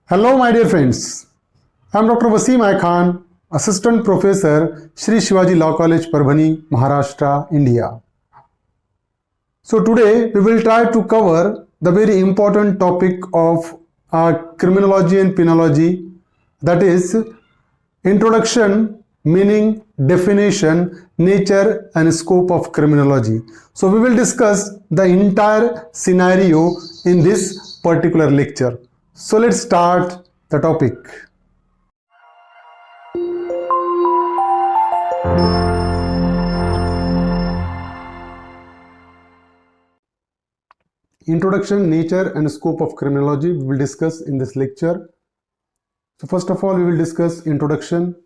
Hello, my dear friends. I'm Dr. Wasim I Khan, Assistant Professor, Shri Shivaji Law College, Parbhani, Maharashtra, India. So today we will try to cover the very important topic of criminology and penology, that is introduction, meaning, definition, nature and scope of criminology. So we will discuss the entire scenario in this particular lecture. So let's start the topic. Introduction, nature and scope of criminology we will discuss in this lecture. So first of all we will discuss introduction.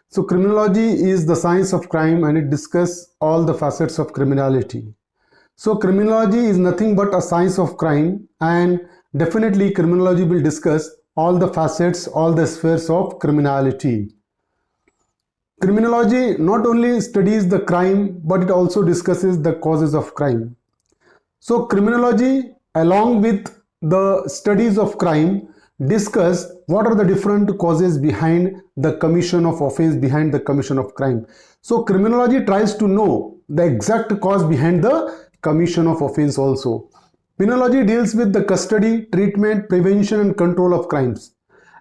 So criminology is the science of crime and it discusses all the facets of criminality. So criminology is nothing but a science of crime, and definitely criminology will discuss all the facets, all the spheres of criminality. Criminology not only studies the crime but it also discusses the causes of crime. So criminology along with the studies of crime discuss what are the different causes behind the commission of offense, behind the commission of crime. So criminology tries to know the exact cause behind the commission of offense also. Penology deals with the custody, treatment, prevention and control of crimes.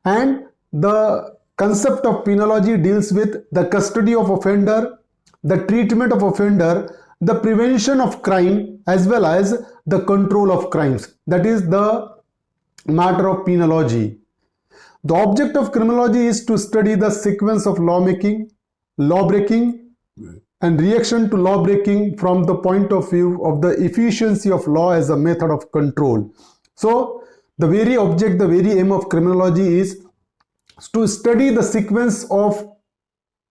And the concept of penology deals with the custody of offender, the treatment of offender, the prevention of crime as well as the control of crimes. That is the matter of penology. The object of criminology is to study the sequence of lawmaking, lawbreaking, and reaction to lawbreaking from the point of view of the efficiency of law as a method of control. So, the very object, the very aim of criminology is to study the sequence of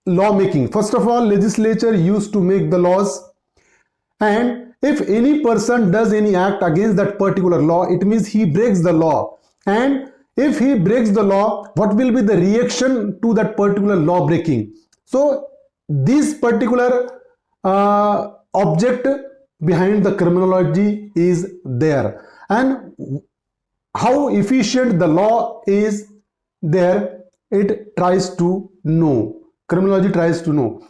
lawmaking. First of all, legislature used to make the laws, and if any person does any act against that particular law, it means he breaks the law. And if he breaks the law, what will be the reaction to that particular law breaking? So this particular object behind the criminology is there, and how efficient the law is there, it tries to know. Criminology tries to know.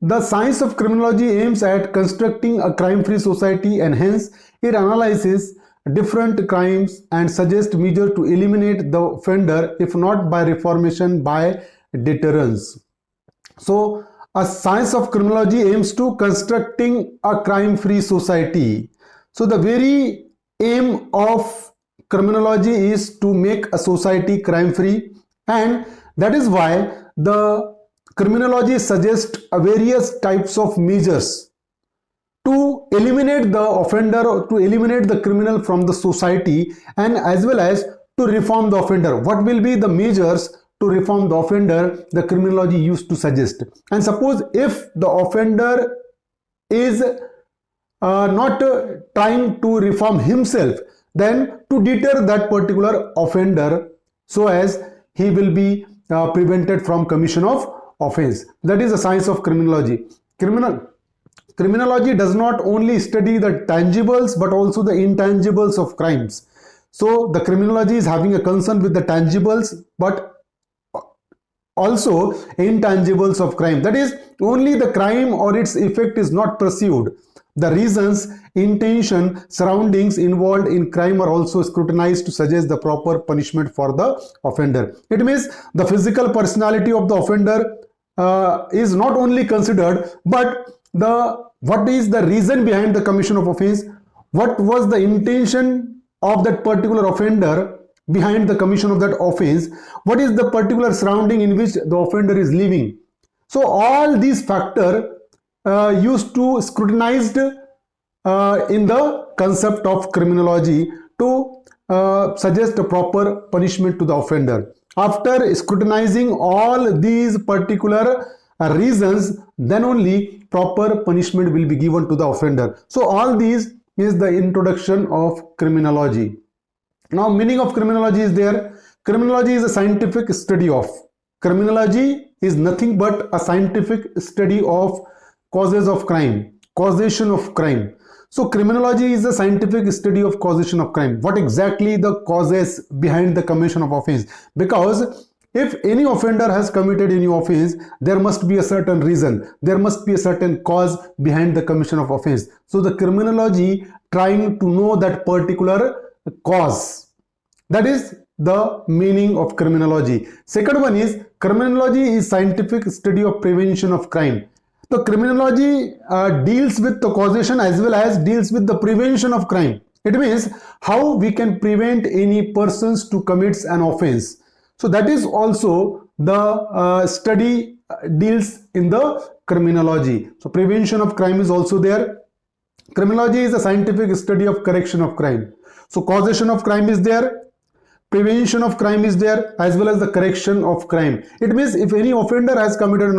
The science of criminology aims at constructing a crime-free society, and hence it analyzes different crimes and suggests measures to eliminate the offender, if not by reformation, by deterrence. So a science of criminology aims to constructing a crime-free society. So the very aim of criminology is to make a society crime-free, and that is why the criminology suggests various types of measures to eliminate the offender or to eliminate the criminal from the society, and as well as to reform the offender. What will be the measures to reform the offender the criminology used to suggest? And suppose if the offender is not trying to reform himself, then to deter that particular offender so as he will be prevented from commission of offense. That is the science of criminology. Criminology does not only study the tangibles but also the intangibles of crimes. So the criminology is having a concern with the tangibles but also intangibles of crime. That is, only the crime or its effect is not pursued. The reasons, intention, surroundings involved in crime are also scrutinized to suggest the proper punishment for the offender. It means the physical personality of the offender is not only considered, but what is the reason behind the commission of offense, what was the intention of that particular offender behind the commission of that offense, what is the particular surrounding in which the offender is living. So all these factors used to scrutinized in the concept of criminology to suggest a proper punishment to the offender. After scrutinizing all these particular reasons, then only proper punishment will be given to the offender. So all these is the introduction of criminology. Now meaning of criminology is there. Criminology is a scientific study of. Criminology is nothing but a scientific study of causes of crime, causation of crime. So criminology is a scientific study of causation of crime. What exactly the causes behind the commission of offense? Because if any offender has committed any offense, there must be a certain reason, there must be a certain cause behind the commission of offense. So the criminology trying to know that particular cause. That is the meaning of criminology. Second one is criminology is scientific study of prevention of crime. The criminology deals with the causation as well as deals with the prevention of crime. It means how we can prevent any persons to commit an offense. So that is also the study deals in the criminology. So prevention of crime is also there. Criminology is a scientific study of correction of crime. So causation of crime is there, prevention of crime is there, as well as the correction of crime. It means if any offender has committed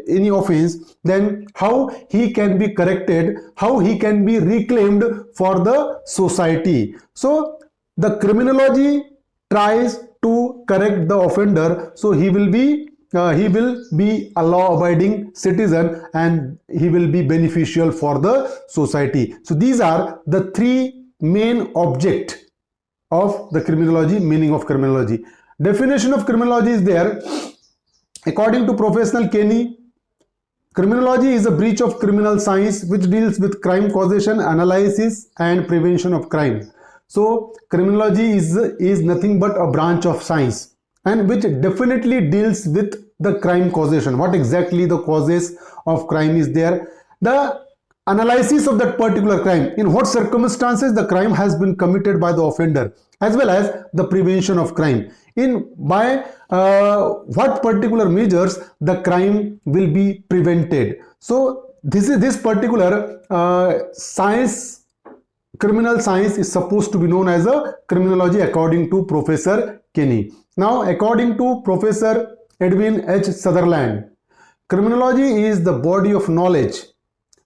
any offense, then how he can be corrected, how he can be reclaimed for the society. So the criminology tries to correct the offender, so he will be a law-abiding citizen and he will be beneficial for the society. So these are the three main objects of the criminology, meaning of criminology. Definition of criminology is there. According to Professor Kenny, criminology is a branch of criminal science which deals with crime causation, analysis and prevention of crime. So criminology is nothing but a branch of science and which definitely deals with the crime causation. What exactly the causes of crime is there, the analysis of that particular crime, in what circumstances the crime has been committed by the offender, as well as the prevention of crime, in by what particular measures the crime will be prevented. So this particular science, criminal science, is supposed to be known as a criminology according to Professor Kenny. Now according to Professor Edwin H. Sutherland, criminology is the body of knowledge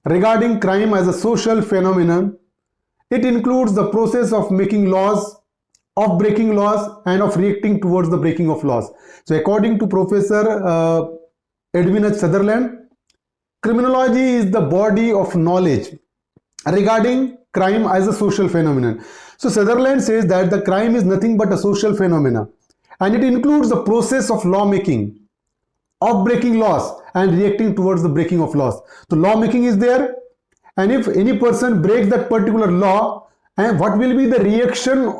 regarding crime as a social phenomenon. It includes the process of making laws, of breaking laws and of reacting towards the breaking of laws. So according to Professor Edwin H. Sutherland, criminology is the body of knowledge regarding crime as a social phenomenon. So Sutherland says that the crime is nothing but a social phenomenon and it includes the process of lawmaking, of breaking laws and reacting towards the breaking of laws. So lawmaking is there, and if any person breaks that particular law, and what will be the reaction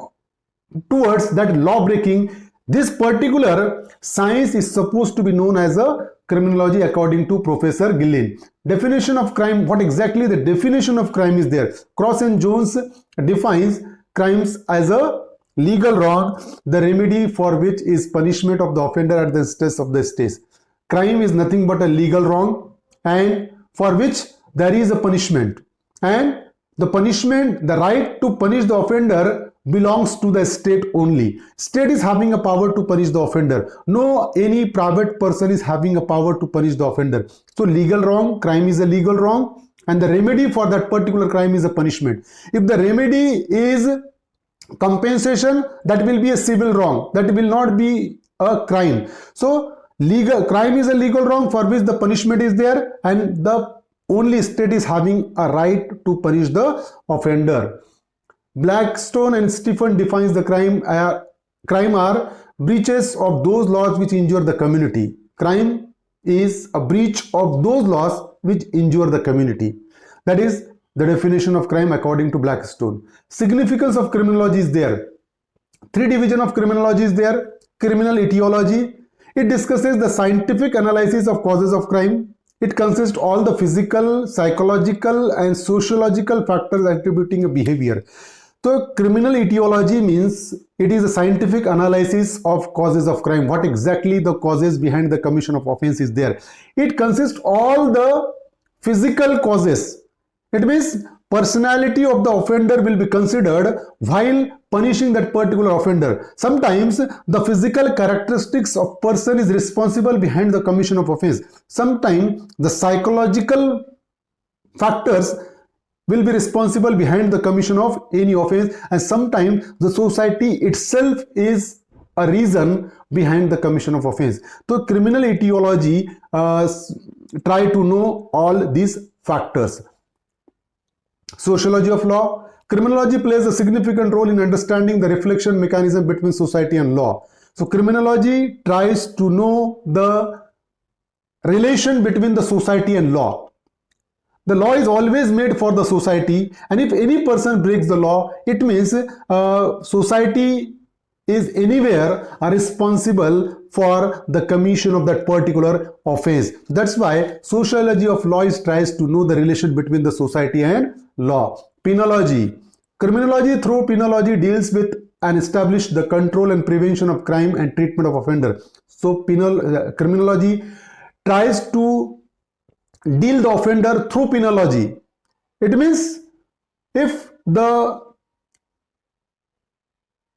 towards that law breaking, this particular science is supposed to be known as a criminology according to Professor Gillin. Definition of crime, what exactly the definition of crime is there. Cross and Jones defines crimes as a legal wrong, the remedy for which is punishment of the offender at the stress of the state. Crime is nothing but a legal wrong and for which there is a punishment, and the punishment, the right to punish the offender belongs to the state only. State is having a power to punish the offender. No any private person is having a power to punish the offender. So legal wrong, crime is a legal wrong and the remedy for that particular crime is a punishment. If the remedy is compensation, that will be a civil wrong, that will not be a crime. So legal crime is a legal wrong for which the punishment is there and the only state is having a right to punish the offender. Blackstone and Stephen defines the crime are breaches of those laws which injure the community. Crime is a breach of those laws which injure the community. That is the definition of crime according to Blackstone. Significance of criminology is there. Three division of criminology is there. Criminal etiology. It discusses the scientific analysis of causes of crime. It consists all the physical, psychological and sociological factors attributing a behavior. So criminal etiology means it is a scientific analysis of causes of crime. What exactly the causes behind the commission of offense is there. It consists all the physical causes. It means personality of the offender will be considered while punishing that particular offender. Sometimes the physical characteristics of person is responsible behind the commission of offense. Sometimes the psychological factors will be responsible behind the commission of any offense, and sometimes the society itself is a reason behind the commission of offense. So criminal etiology try to know all these factors. Sociology of law. Criminology plays a significant role in understanding the reflection mechanism between society and law. So criminology tries to know the relation between the society and law. The law is always made for the society, and if any person breaks the law, it means society is anywhere responsible for the commission of that particular offense. That's why sociology of law tries to know the relation between the society and law. Penology. Criminology through penology deals with and establish the control and prevention of crime and treatment of offender. So criminology tries to deal the offender through penology. It means if the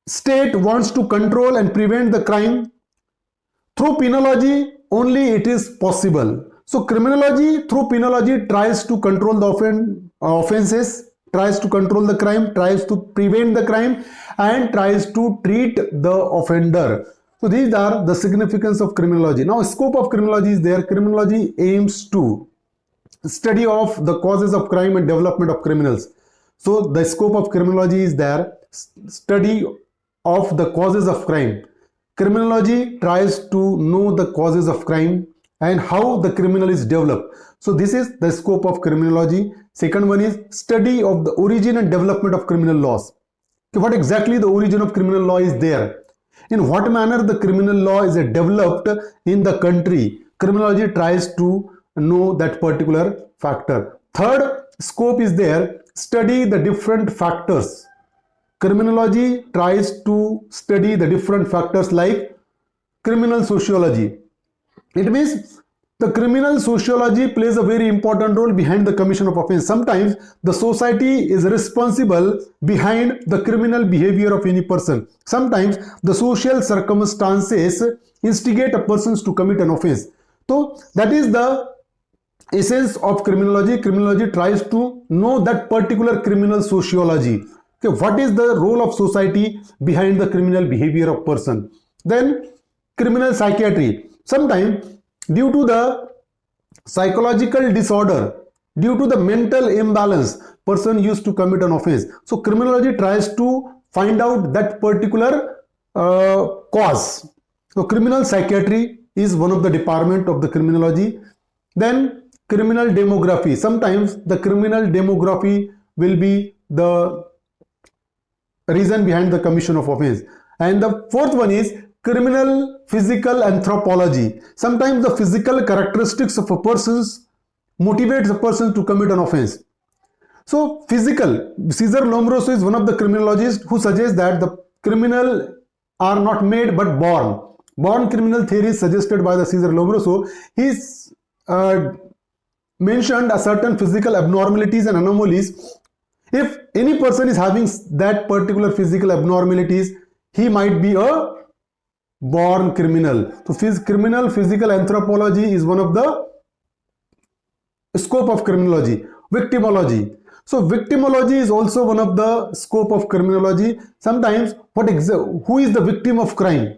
state wants to control and prevent the crime through penology, only it is possible. So criminology through penology tries to control the offenses, tries to control the crime, tries to prevent the crime, and tries to treat the offender. So these are the significance of criminology. Now scope of criminology is there. Criminology aims to study of the causes of crime and development of criminals. So the scope of criminology is there, study of the causes of crime. Criminology tries to know the causes of crime and how the criminal is developed. So this is the scope of criminology. Second one is study of the origin and development of criminal laws. What exactly the origin of criminal law is there? In what manner the criminal law is developed in the country? Criminology tries to know that particular factor. Third scope is there, study the different factors. Criminology tries to study the different factors like criminal sociology. It means the criminal sociology plays a very important role behind the commission of offense. Sometimes the society is responsible behind the criminal behavior of any person. Sometimes the social circumstances instigate a person to commit an offense. So that is the essence of criminology. Criminology tries to know that particular criminal sociology. Okay, what is the role of society behind the criminal behavior of person? Then criminal psychiatry. Sometimes due to the psychological disorder, due to the mental imbalance, person used to commit an offense. So criminology tries to find out that particular cause. So criminal psychiatry is one of the department of the criminology. Then criminal demography. Sometimes the criminal demography will be the reason behind the commission of offense. And the fourth one is criminal physical anthropology. Sometimes the physical characteristics of a person motivates a person to commit an offense. So physical, Cesar Lombroso is one of the criminologists who suggests that the criminal are not made but born. Born criminal theory is suggested by the Cesar Lombroso. He's mentioned a certain physical abnormalities and anomalies. If any person is having that particular physical abnormalities, he might be a born criminal. So criminal physical anthropology is one of the scope of criminology. Victimology. So victimology is also one of the scope of criminology. Sometimes who is the victim of crime?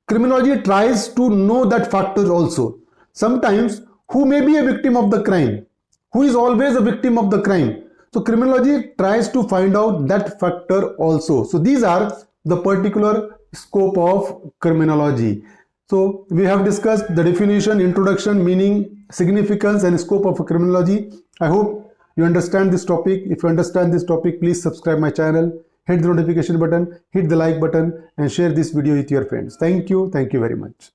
Criminology tries to know that factor also. Sometimes who may be a victim of the crime? Who is always a victim of the crime? So criminology tries to find out that factor also. So these are the particular scope of criminology. So we have discussed the definition, introduction, meaning, significance and scope of criminology. I hope you understand this topic. If you understand this topic, please subscribe my channel, hit the notification button, hit the like button and share this video with your friends. Thank you very much.